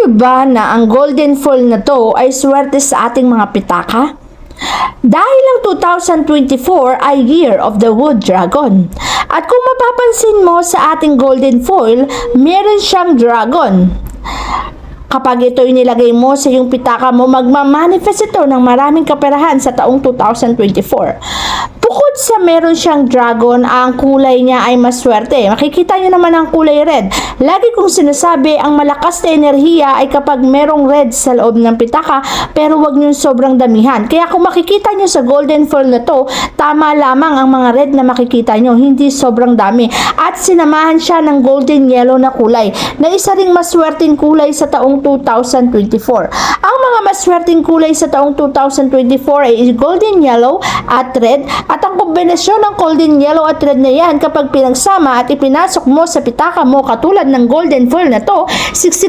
niyo ba na ang golden foil na to ay swerte sa ating mga pitaka? Dahil ang 2024 ay Year of the Wood Dragon. At kung mapapansin mo sa ating golden foil, meron siyang dragon. Kapag ito inilagay mo sa iyong pitaka mo, magmamanifest ito ng maraming kaperahan sa taong 2024. Bukod sa meron siyang dragon, ang kulay niya ay maswerte. Makikita niyo naman ang kulay red. Lagi kong sinasabi, ang malakas na enerhiya ay kapag merong red sa loob ng pitaka, pero wag niyo sobrang damihan. Kaya kung makikita niyo sa golden foil na to, tama lamang ang mga red na makikita niyo, hindi sobrang dami. At sinamahan siya ng golden yellow na kulay, na isa ring maswerteng kulay sa taong 2024. Ang mga maswerteng kulay sa taong 2024 ay golden yellow at red, at ang kombinasyon ng golden yellow at red na yan kapag pinagsama at ipinasok mo sa pitaka mo katulad ng golden foil na to,